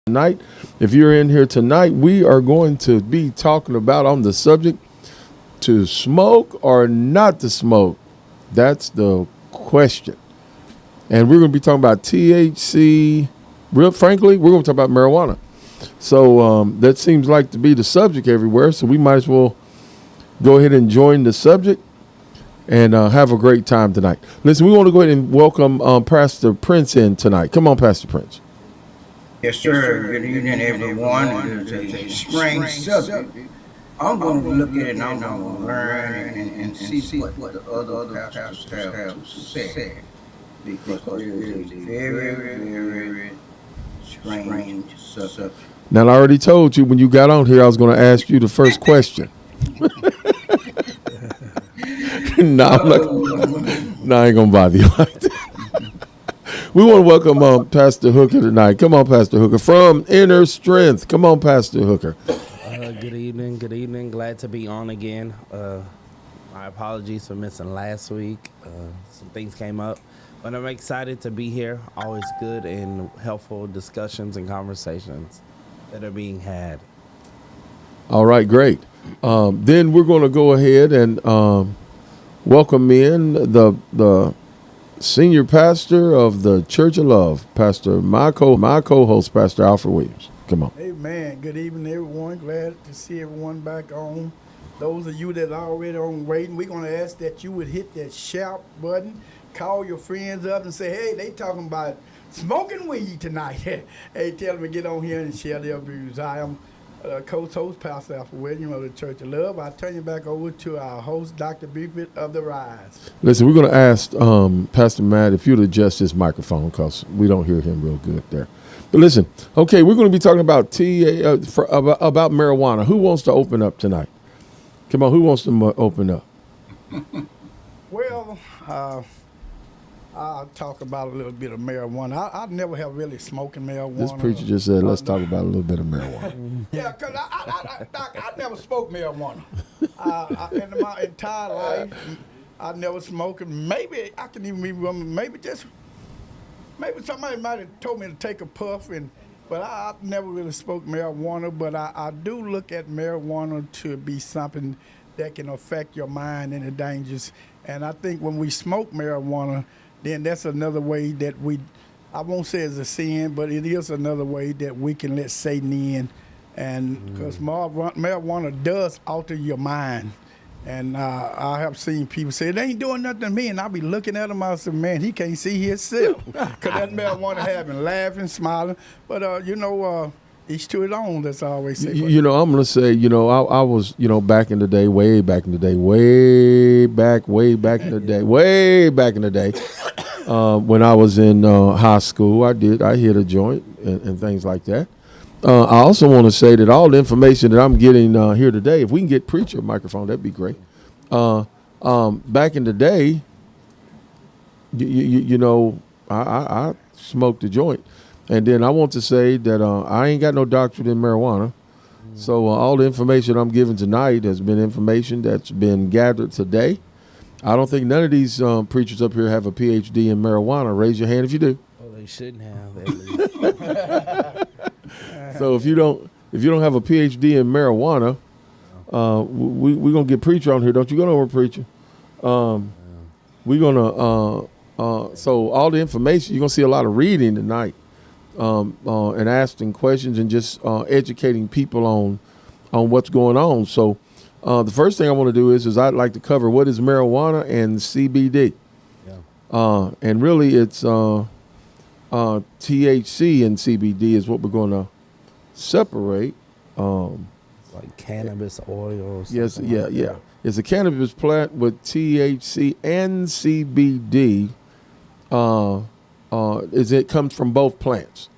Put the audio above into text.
Tonight, if you're in here tonight, we are going to be talking about on the subject to smoke or not to smoke. That's the question. And we're going to be talking about THC. Real frankly, we're going to talk about marijuana. So that seems like to be the subject everywhere. So we might as well go ahead and join the subject and have a great time tonight. Listen, we want to go ahead and welcome Pastor Prince in tonight. Come on, Pastor Prince. Yes, sir. Good evening, everyone. It is a strange subject. I'm going to look at it and I'm going to learn and see what the other pastors have to say because it is a very strange subject. Now, I already told you when you got on here, I was going to ask you the first question. No, I'm not. Oh, No, I ain't gonna bother you like that. We want to welcome Pastor Hooker tonight. Come on, Pastor Hooker from Inner Strength. Come on, Pastor Hooker. Good evening. Good evening. Glad to be on again. My apologies for missing last week. Some things came up, but I'm excited to be here. Always good and helpful discussions and conversations that are being had. All right, great. Then we're going to go ahead and welcome in the senior pastor of the Church of Love, Pastor my co-host, Pastor Alfred Williams. Come on. Amen. Good evening, everyone. Glad to see everyone back on. Those of you that are already on waiting, we're going to ask that you would hit that shout button, call your friends up and say, hey, they talking about smoking weed tonight. Hey, tell them to get on here and share their views. I am co-host, Pastor Alfred Williams of the Church of Love. I turn you back over to our host, Dr. Beefit of The Rise. Listen, we're going to ask Pastor Matt if you'd adjust his microphone because we don't hear him real good there. But listen, okay, we're going to be talking about about marijuana. Who wants to open up tonight? Come on, who wants to open up? Well, I'll talk about a little bit of marijuana. I never have really smoking marijuana. This preacher just said, let's talk about a little bit of marijuana. Yeah, because I never smoked marijuana. In my entire life, I never smoked. Maybe I can even remember, maybe somebody might have told me to take a puff, but I never really smoked marijuana. But I do look at marijuana to be something that can affect your mind and the dangers. And I think when we smoke marijuana, then that's another way that I won't say it's a sin, but it is another way that we can let Satan in. And because marijuana does alter your mind. And I have seen people say, it ain't doing nothing to me. And I'll be looking at him, I say, man, he can't see himself. Because that marijuana having laughing, smiling. But, each to his own, that's all I always say. I'm going to say, I was, back in the day, way back in the day, when I was in high school, I hit a joint and things like that. I also want to say that all the information that I'm getting here today, if we can get preacher microphone, that'd be great. Back in the day, I smoked a joint. And then I want to say that I ain't got no doctorate in marijuana. So all the information I'm giving tonight has been information that's been gathered today. I don't think none of these preachers up here have a PhD in marijuana. Raise your hand if you do. Well, they shouldn't have. At least. So if you don't have a PhD in marijuana, we're gonna get preacher on here. Don't you go nowhere, preacher. We're gonna so all the information, you're gonna see a lot of reading tonight, and asking questions and just educating people on what's going on. So the first thing I want to do is I'd like to cover what is marijuana and CBD. Yeah. And really it's THC and CBD is what we're going to separate. Like cannabis oil or something. Yes, yeah. It's a cannabis plant with THC and CBD. It comes from both plants.